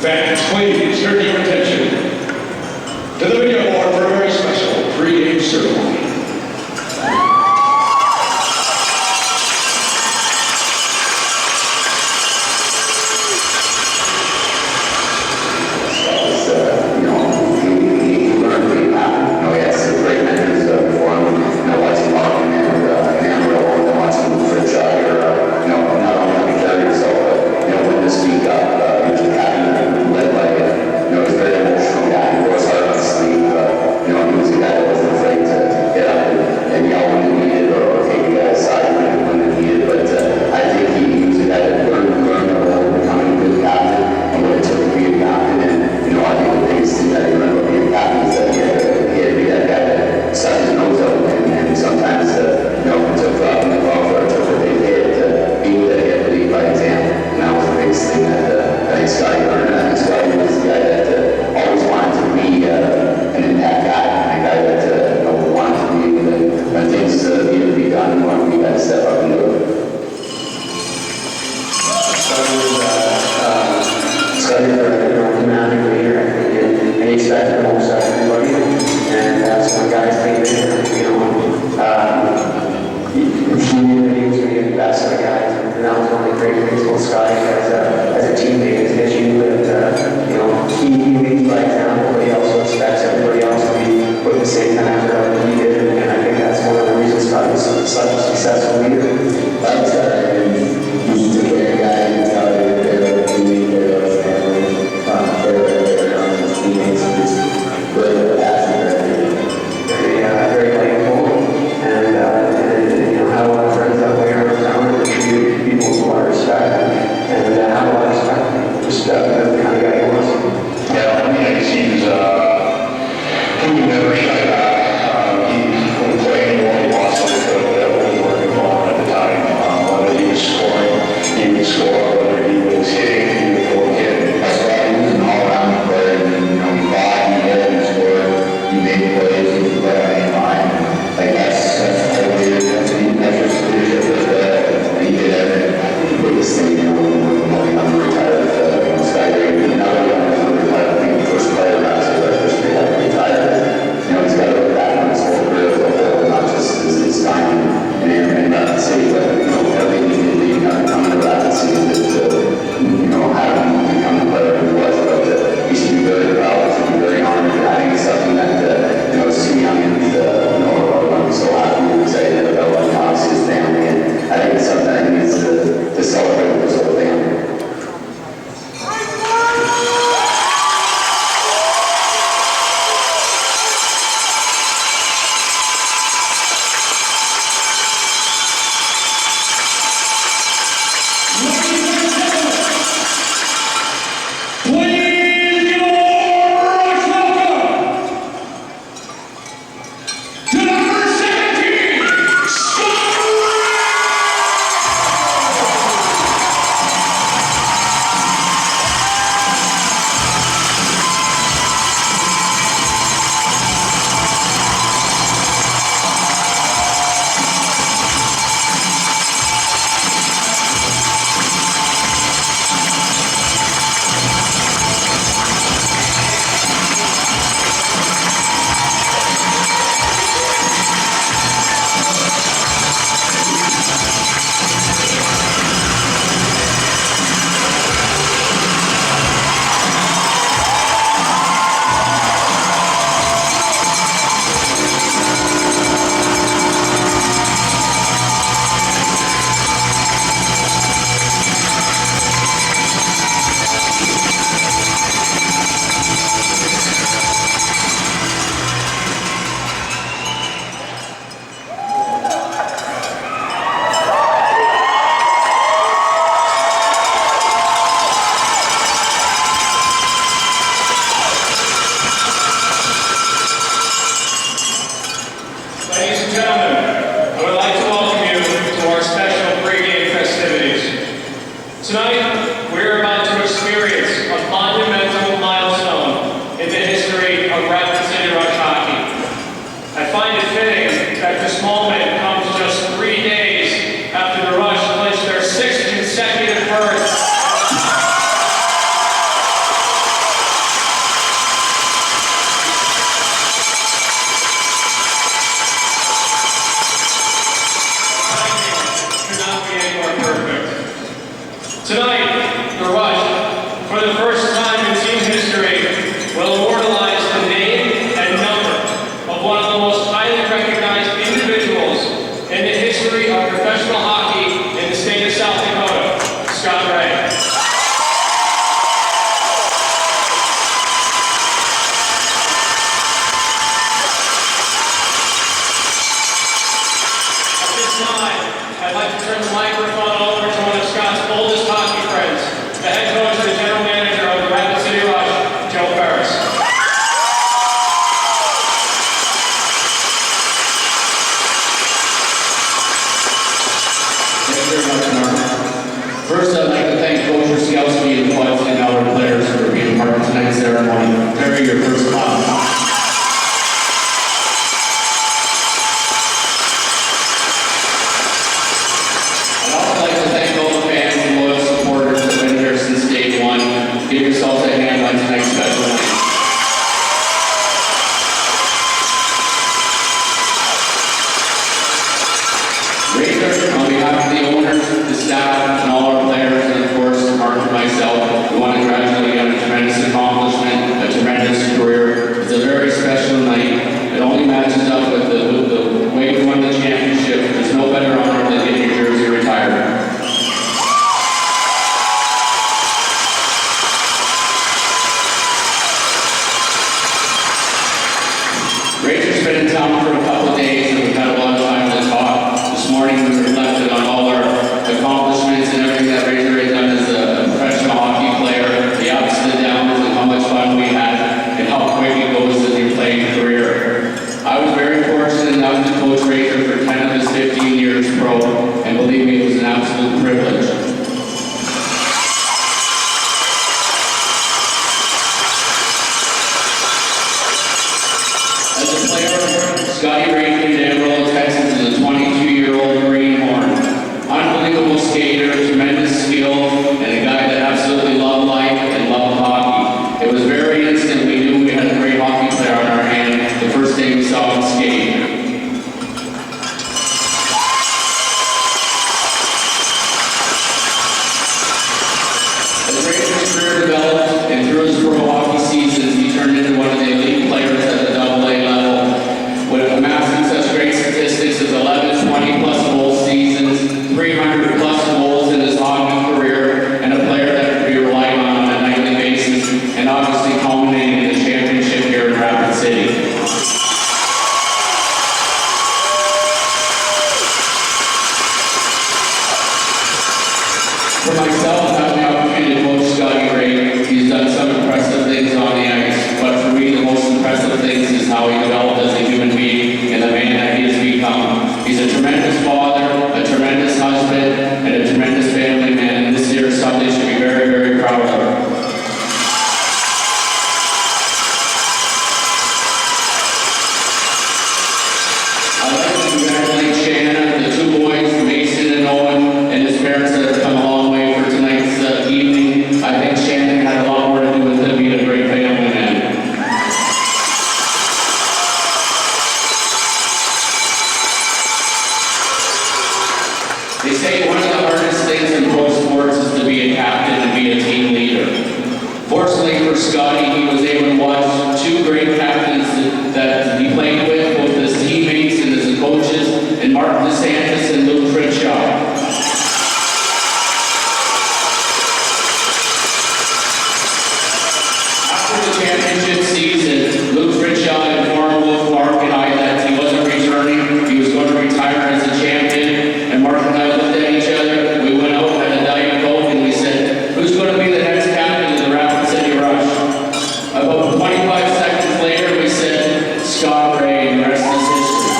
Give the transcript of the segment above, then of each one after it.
Fans, please turn your attention to the video board for a very special pre-game ceremony. Yeah. he knew that he was going to get the best of the guys, and that was one of the great things about Scotty as a teammate, is he knew that, he leads by example, but he also expects everybody else to be put the same kind of effort out that he did, and I think that's one of the reasons Scotty was such a successful leader. That's you should take care of a guy and tell you that they're family, they're on his teammates, and just really passionate. Very likable, and had a lot of friends out there around town, and treated people with a lot of respect, and had a lot of respect, just that's the kind of guy he was. Yeah, I mean, I guess he was, he never shy back. He wouldn't play anymore. He lost it, but that wasn't working for him at the time. Whether he was scoring, he would score. Whether he was hitting, he would go hit. That's why he was an all-around player, and he fought, he hit, he scored, he made plays, he could play on any line. Like that's totally, that's just leadership right there, and he did everything. The biggest thing, when I'm retired, Scott Wray, now that I'm retired, I think the first player around his life history had to retire. He's got to look back on his whole career as a whole, not just his time in Rapid City, but everything he did leading up to coming to Rapid City to have him become the player he was. But he should be very proud, he should be very honored, and I think it's something that so young and I'm so happy and excited about obviously his family, and I think it's something that he needs to celebrate with his whole family. Tonight, we're about to experience a monumental milestone in the history of Rapid City Rush hockey. I find it fitting that this moment comes just 3 days after the Rush clinched their 6th consecutive berth. Tonight, the Rush, for the first time in team history, will immortalize the name and number of one of the most highly recognized individuals in the history of professional hockey in the state of South Dakota, Scott Wray. At this time, I'd like to turn the microphone over to one of Scott's oldest hockey friends, the head coach and the general manager of the Rapid City Rush, Joe Ferris. Thank you very much, Mark. First, I'd like to thank Coach Ruskowski and the 5 our players for being part of tonight's ceremony. Terry, your first comment. Give yourselves a hand on tonight's special night. Great staff, and all our players, and of course, Mark and myself, we want to congratulate you on a tremendous accomplishment, a tremendous career. It's a very special night. It only matches up with the way we won the championship. There's no better honor than getting your jersey retired. Rachel's been in town for a couple of days and we've had a lot of time to talk. This morning we reflected on all our accomplishments and everything that Rachel has done as a professional hockey player, the ups and the downs and how much fun we had and how quick it goes in your playing career. I was very fortunate enough to coach Rachel for 10 of his 15 years pro, and believe me, it was an absolute privilege. As a player, Scotty Wray came to Amarillo, Texas as a 22-year-old greenhorn. Unbelievable skater, tremendous skill, and a guy that absolutely loved life and loved hockey. It was very instant we knew we had a great hockey player on our hand the first day we saw him skate. As Ray's career developed and through his pro hockey seasons, he turned into one of the elite players at the AA level, with amassing such great statistics as 11, 20-plus goal seasons, 300-plus goals in his hockey career, and a player that could be relied on a nightly basis, and obviously culminating in the championship here in Rapid City. For myself, having the opportunity to coach Scotty Wray, he's done some impressive things on the ice, but for me, the most impressive things is how he developed as a human being and the man that he has become. He's a tremendous father, a tremendous husband, and a tremendous family man, and this year is something he should be very, very proud of. I'd like to congratulate Shannon, the two boys, Mason and Owen, and his parents that have come a long way for tonight's evening. I think Shannon had a lot more to do with him being a great family man. They say one of the hardest things in pro sports is to be a captain and be a team leader. Fortunately for Scotty, he was able to watch two great captains that he played with, both as teammates and as coaches, and Mark DeSantis and Luke Crenshaw. After the championship season, Luke Crenshaw informed both Mark and I that he wasn't returning. He was going to retire as a champion. And Mark and I looked at each other. We went out, had a Diet Coke, and we said, who's going to be the next captain of the Rapid City Rush? About 25 seconds later, we said, Scott Wray, and the rest is history.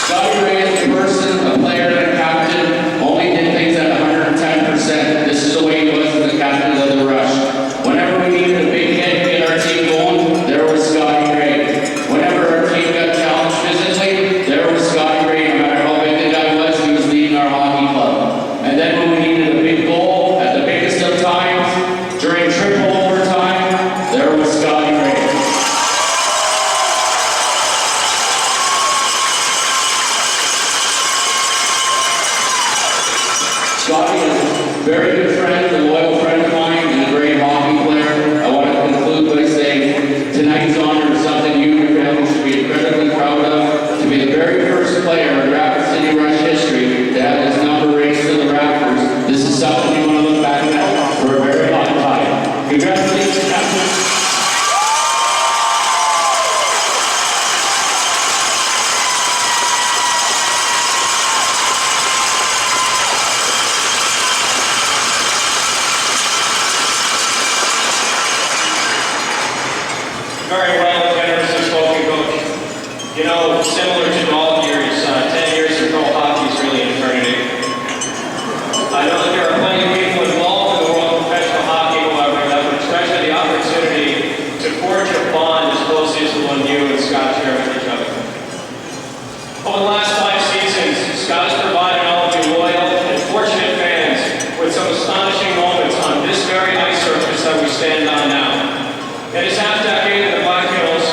Scotty Wray is a person, a player, and a captain, only did things at 110%. This is the way he was as the captain of the Rush. Whenever we needed a big hit to get our team going, there was Scotty Wray. Whenever our team got challenged physically, there was Scotty Wray. No matter how big the guy was, he was leading our hockey club. And then when we needed a big goal, at the biggest of times, during triple overtime, there was Scotty Wray. Scotty is a very good friend, a loyal friend of mine, and a great hockey player. I want to conclude by saying tonight's honor is something you and your family should be incredibly proud of. To be the very first player in Rapid City Rush history to have his number raised to the rafters, this is something you want to look back at for a very long time. Congratulations, Captain. Very well, generously spoken, Coach. You know, similar to all of yours, 10 years of pro hockey is really an eternity. I know that there are plenty of people involved in the world of professional hockey, however, that would treasure the opportunity to forge a bond as close as the one you and Scott share with each other. Over the last 5 seasons, Scott has provided all of you loyal and fortunate fans with some astonishing moments on this very ice surface that we stand on now. In his half-decade in the Black Hills,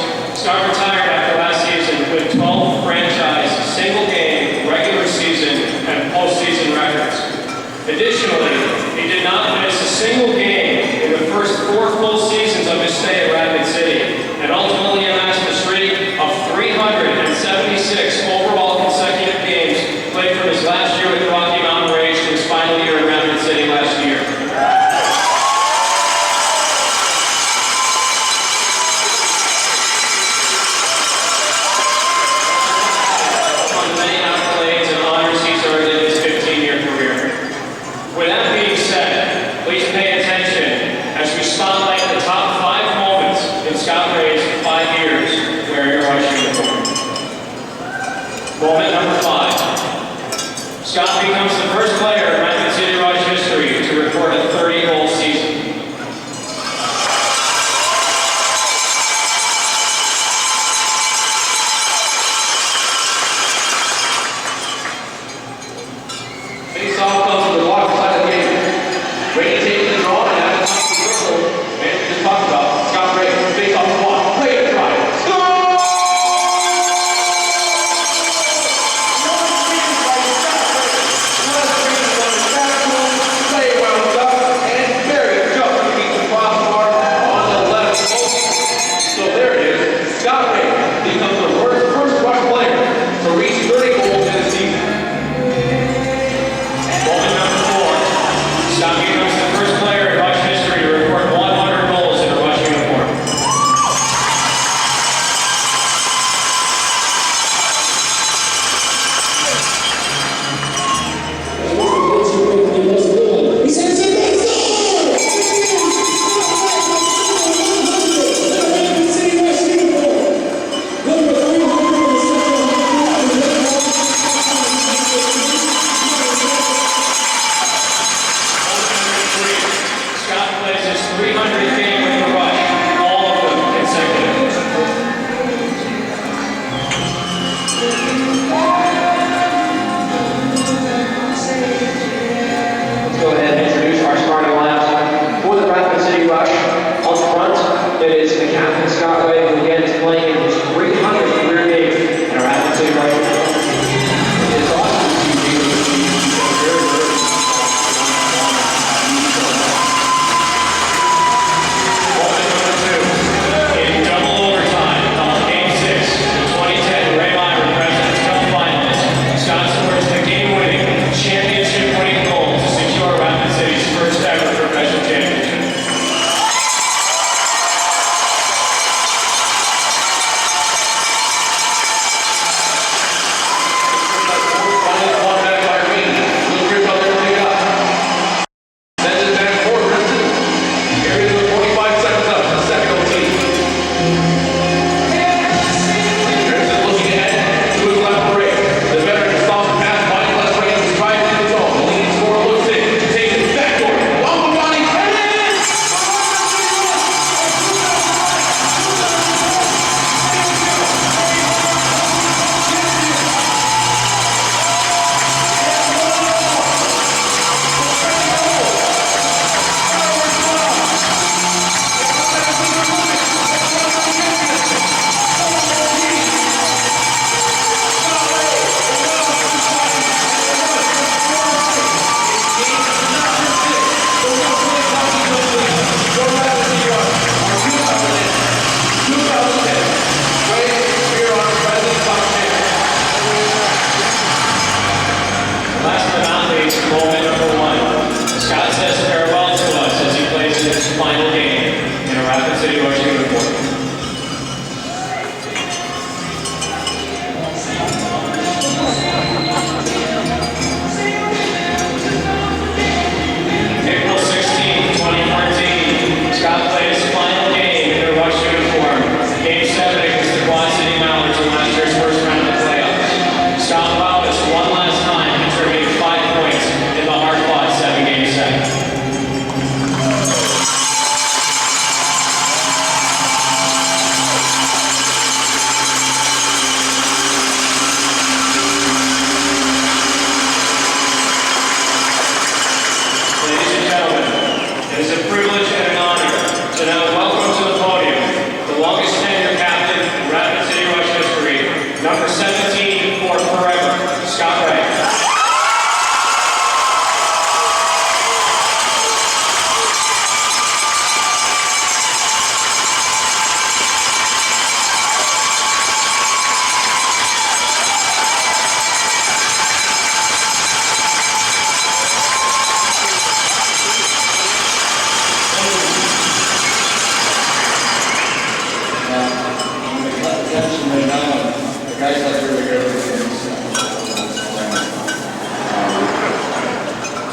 I'm going to cut the tension right now. The guys like really good at things.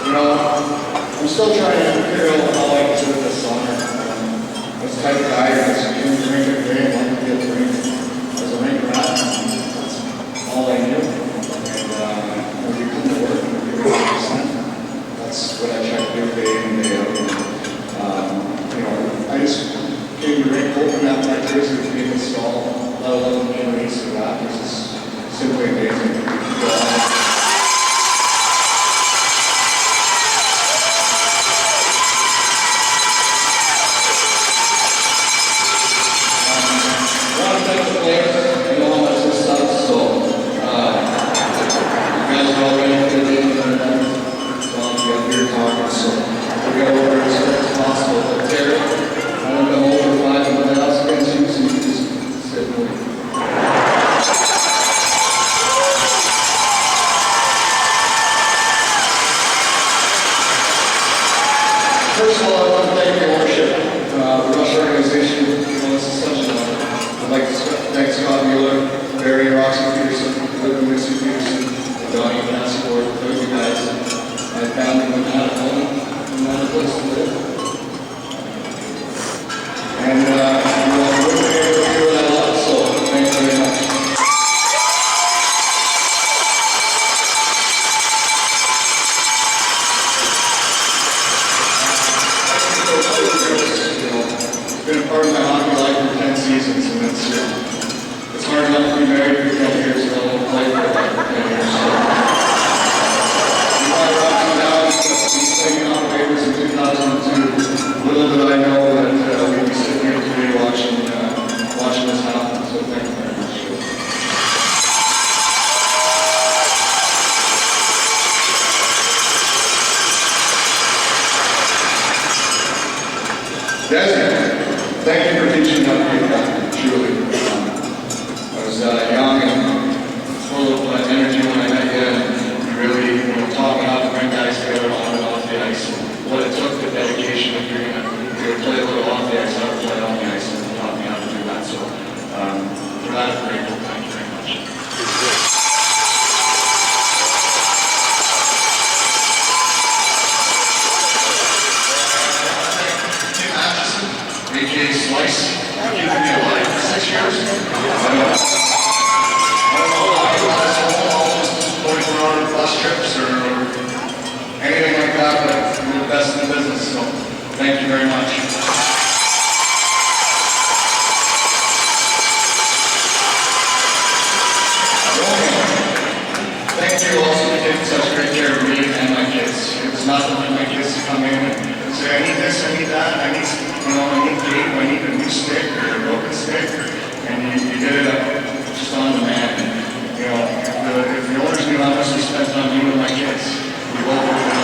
You know, I'm still trying to figure out how I can do it this summer. I was the type of guy that came to drink every day and wanted to get a drink. As a rink rat, that's all I knew. And when you come to work, you give 100%. That's what I try to do day in, day out. You know, I just came to drink, open up my jersey to be installed, let alone the release of that. This is simply amazing. First of all, I want to thank your ownership, the Rush organization. You know, this is such an honor. I'd like to thank Scott Wray, Barry, Roxy Peterson, Missy Peterson, and Donnie Vanassport, those you guys. I found them when I had a home and not a place to live. And you know, I wouldn't be able to do what I love, so thank you very much. Been a part of my hockey life for 10 seasons, and it's hard enough to be married for 10 years, so I won't play for 10 years. So, I rocked him down, he's playing on waivers in 2002. Little did I know that we'd be sitting here today watching this happen, so thank you very much. Desmond. Thank you for teaching me how to be a captain, truly. I was young and full of energy when I met you, and you really taught me how to bring guys together on and off the ice, and what it took, the dedication if you're going to play a little off the ice, how to play on the ice, and you taught me how to do that. So for that, I'm grateful. Thank you very much. AJ Slice, you've been alive for 6 years? I don't know, all just 24-hour bus trips or anything like that, but you're the best in the business, so thank you very much. Thank you also for taking such great care of me and my kids. It was nothing for my kids to come in and say, I need this, I need that, I need tape, I need a new stick or a broken stick, and you did it just on demand. And, you know, if the owners knew how much we spent on you and my kids, we both would have been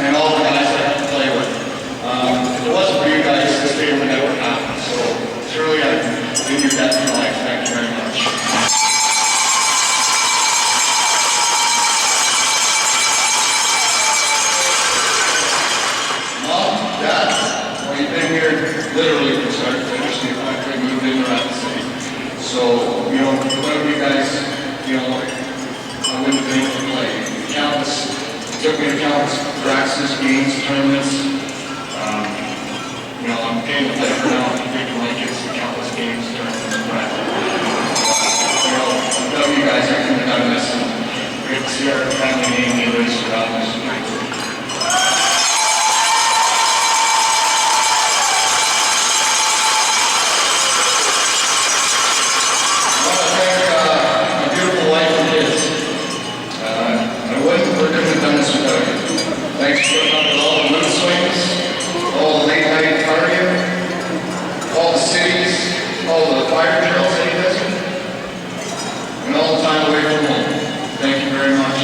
and all the guys that I have to play with. If it wasn't for you guys, this day would never happen. So truly, I've been your debt in life. Thank you very much. Mom, Dad, well, you've been here literally from start to finish. The fact that you've been around the city. So, you know, without you guys, you know, I wouldn't have been able to play. Countless. Took me to countless practices, games, tournaments. You know, I'm paying to play for now. I'm taking my kids to countless games, tournaments, and practice. You know, without you guys, I couldn't have done this. And we get to see our family name being raised around this. I want to thank my beautiful wife and kids. We couldn't have done this without you. Thanks for putting up with all the mood swings, all the late night partying, all the cities, all the fire drills that you visit, and all the time away from home. Thank you very much.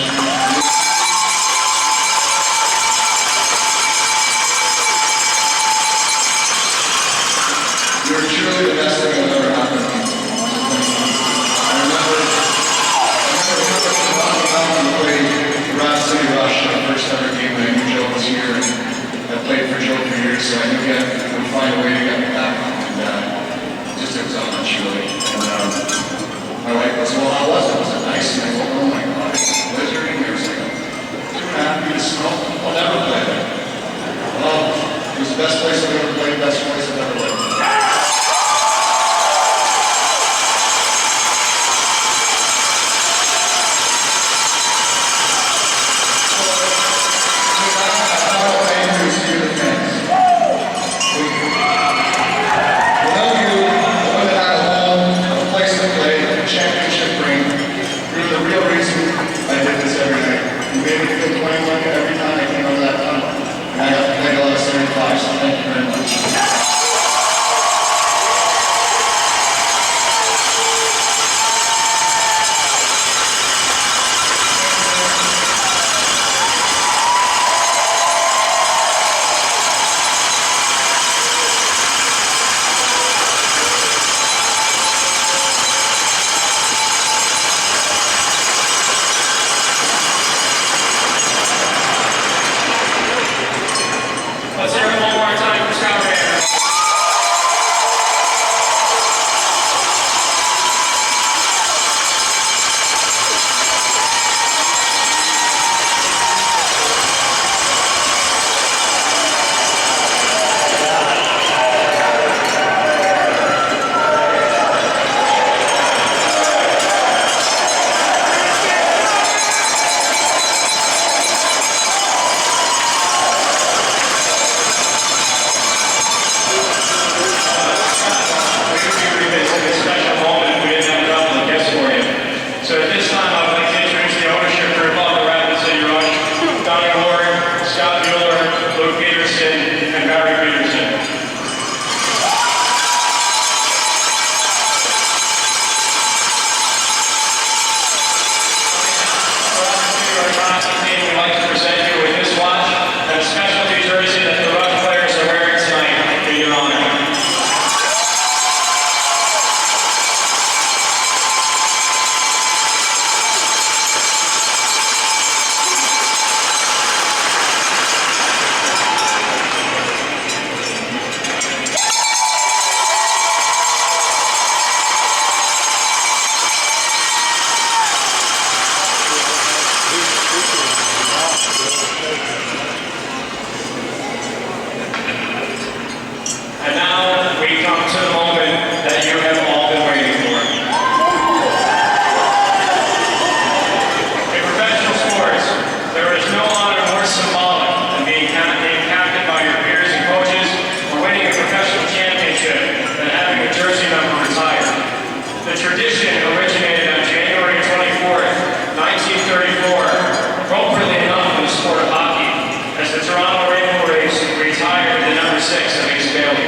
6 against Bailey.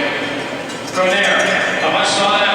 From there, a much sought